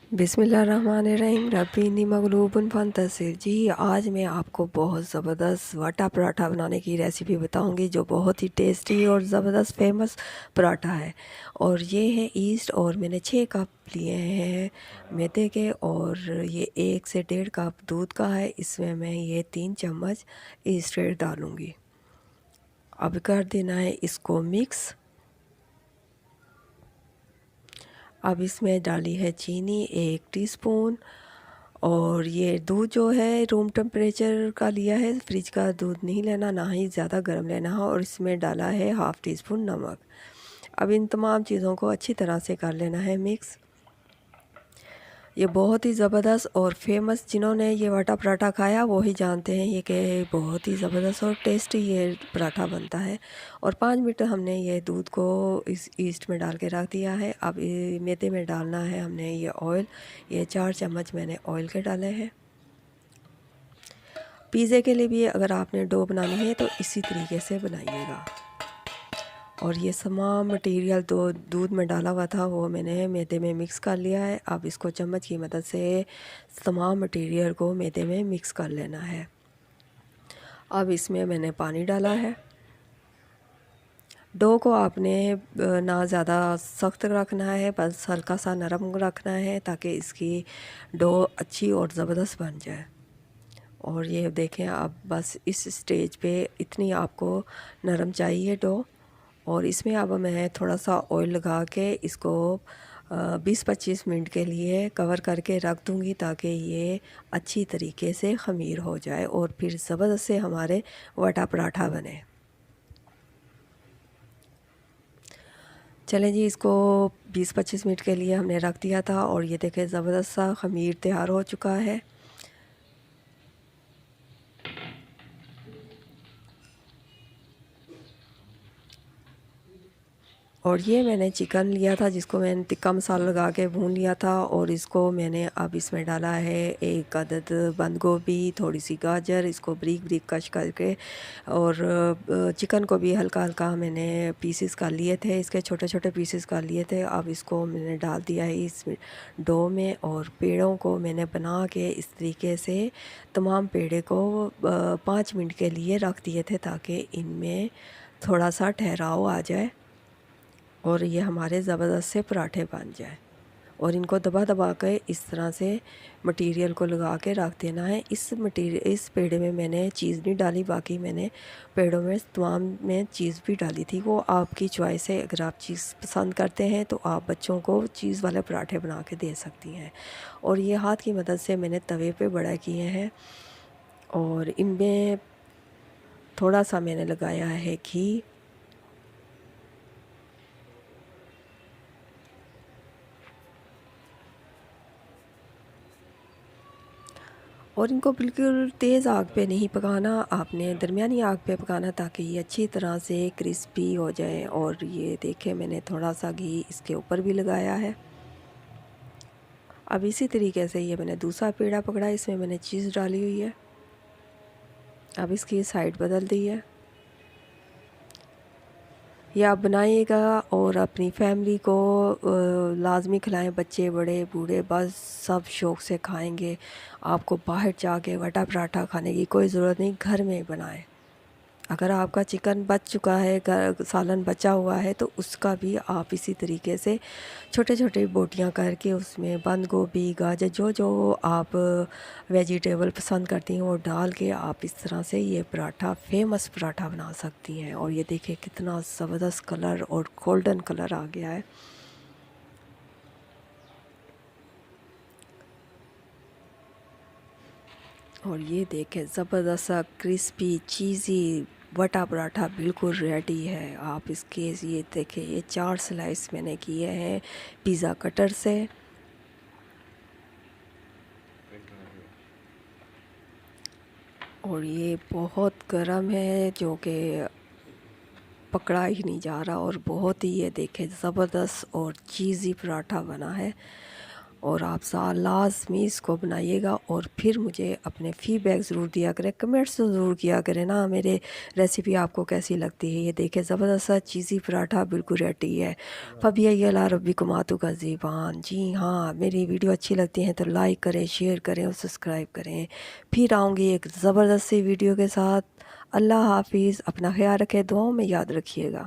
बिस्मिल्लाहिर्रहमानिर्रहीम रब्बिनी मगलूबुन फंतसिर। जी, आज मैं आपको बहुत ज़बरदस्त वाटा पराठा बनाने की रेसिपी बताऊंगी जो बहुत ही टेस्टी और ज़बरदस्त फेमस पराठा है। और ये है ईस्ट, और मैंने 6 कप लिए हैं मैदे के, और ये 1 से 1.5 कप दूध का है। इसमें मैं ये 3 चम्मच ईस्ट डालूँगी। अब कर देना है इसको मिक्स। अब इसमें डाली है चीनी 1 टीस्पून, और ये दूध जो है रूम टेम्परेचर का लिया है, फ्रिज का दूध नहीं लेना, ना ही ज़्यादा गर्म लेना है। और इसमें डाला है हाफ़ टी स्पून नमक। अब इन तमाम चीज़ों को अच्छी तरह से कर लेना है मिक्स। ये बहुत ही ज़बरदस्त और फेमस, जिन्होंने ये वाटा पराठा खाया वो ही जानते हैं ये कि बहुत ही ज़बरदस्त और टेस्टी ये पराठा बनता है। और 5 मिनट हमने ये दूध को इस ईस्ट में डाल के रख दिया है। अब ये मैदे में डालना है हमने ये ऑयल। ये 4 चम्मच मैंने ऑयल के डाले हैं। पिज़्ज़े के लिए भी अगर आपने डो बनानी है तो इसी तरीके से बनाइएगा। और ये तमाम मटेरियल तो दूध में डाला हुआ था वो मैंने मैदे में मिक्स कर लिया है। अब इसको चम्मच की मदद से तमाम मटेरियल को मैदे में मिक्स कर लेना है। अब इसमें मैंने पानी डाला है। डो को आपने ना ज़्यादा सख्त रखना है, बस हल्का सा नरम रखना है ताकि इसकी डो अच्छी और ज़बरदस्त बन जाए। और ये देखें, अब बस इस स्टेज पे इतनी आपको नरम चाहिए डो। और इसमें अब मैं थोड़ा सा ऑयल लगा के इसको 20-25 मिनट के लिए कवर करके रख दूँगी ताकि ये अच्छी तरीके से ख़मीर हो जाए और फिर ज़बरदस्त से हमारे वाटा पराठा बने। चलें जी, इसको 20-25 मिनट के लिए हमने रख दिया था और ये देखें ज़बरदस्त सा ख़मीर तैयार हो चुका है। और ये मैंने चिकन लिया था जिसको मैंने टिक्का मसाला लगा के भून लिया था, और इसको मैंने अब इसमें डाला है 1 अदद बंद गोभी, थोड़ी सी गाजर, इसको बारीक बारीक कश करके। और चिकन को भी हल्का हल्का मैंने पीसेस कर लिए थे, इसके छोटे छोटे पीसेस कर लिए थे। अब इसको मैंने डाल दिया है इस डो में, और पेड़ों को मैंने बना के इस तरीके से तमाम पेड़े को 5 मिनट के लिए रख दिए थे ताकि इनमें थोड़ा सा ठहराव आ जाए और ये हमारे ज़बरदस्त से पराठे बन जाए। और इनको दबा दबा के इस तरह से मटेरियल को लगा के रख देना है। इस पेड़े में मैंने चीज़ नहीं डाली, बाकी मैंने पेड़ों में तमाम में चीज़ भी डाली थी, वो आपकी चॉइस है। अगर आप चीज़ पसंद करते हैं तो आप बच्चों को चीज़ वाले पराठे बना के दे सकती हैं। और ये हाथ की मदद से मैंने तवे पे बड़ा किए हैं, और इनमें थोड़ा सा मैंने लगाया है घी। और इनको बिल्कुल तेज़ आग पे नहीं पकाना, आपने दरमियानी आग पे पकाना ताकि ये अच्छी तरह से क्रिस्पी हो जाए। और ये देखें, मैंने थोड़ा सा घी इसके ऊपर भी लगाया है। अब इसी तरीके से ये मैंने दूसरा पेड़ा पकड़ा, इसमें मैंने चीज़ डाली हुई है। अब इसकी साइड बदल दी है। ये आप बनाइएगा और अपनी फैमिली को लाजमी खिलाएं, बच्चे बड़े बूढ़े बस सब शौक़ से खाएंगे। आपको बाहर जाके वटा पराठा खाने की कोई ज़रूरत नहीं, घर में बनाएं। अगर आपका चिकन बच चुका है, सालन बचा हुआ है, तो उसका भी आप इसी तरीके से छोटे छोटे बोटियां करके उसमें बंद गोभी, गाजर, जो जो आप वेजिटेबल पसंद करती हैं वो डाल के आप इस तरह से ये पराठा, फेमस पराठा बना सकती हैं। और ये देखिए कितना ज़बरदस्त कलर और गोल्डन कलर आ गया है। और ये देखें ज़बरदस्त सा क्रिस्पी चीज़ी वटा पराठा बिल्कुल रेडी है। आप इसके ये देखें, ये 4 स्लाइस मैंने किए हैं पिज़्ज़ा कटर से। और ये बहुत गर्म है, जो कि पकड़ा ही नहीं जा रहा, और बहुत ही ये देखें ज़बरदस्त और चीज़ी पराठा बना है। और आप लाज़मी इसको बनाइएगा और फिर मुझे अपने फ़ीडबैक ज़रूर दिया करें, कमेंट्स तो ज़रूर किया करें ना मेरे रेसिपी आपको कैसी लगती है। ये देखें ज़बरदस्त सा चीज़ी पराठा बिल्कुल रेडी है। फ़बियला रब्बिकुम का ज़ीबान। जी हाँ, मेरी वीडियो अच्छी लगती है तो लाइक करें, शेयर करें और सब्सक्राइब करें। फिर आऊँगी एक ज़बरदस्त सी वीडियो के साथ। अल्लाह हाफ़िज़, अपना ख़्याल रखें, दुआओं में याद रखिएगा।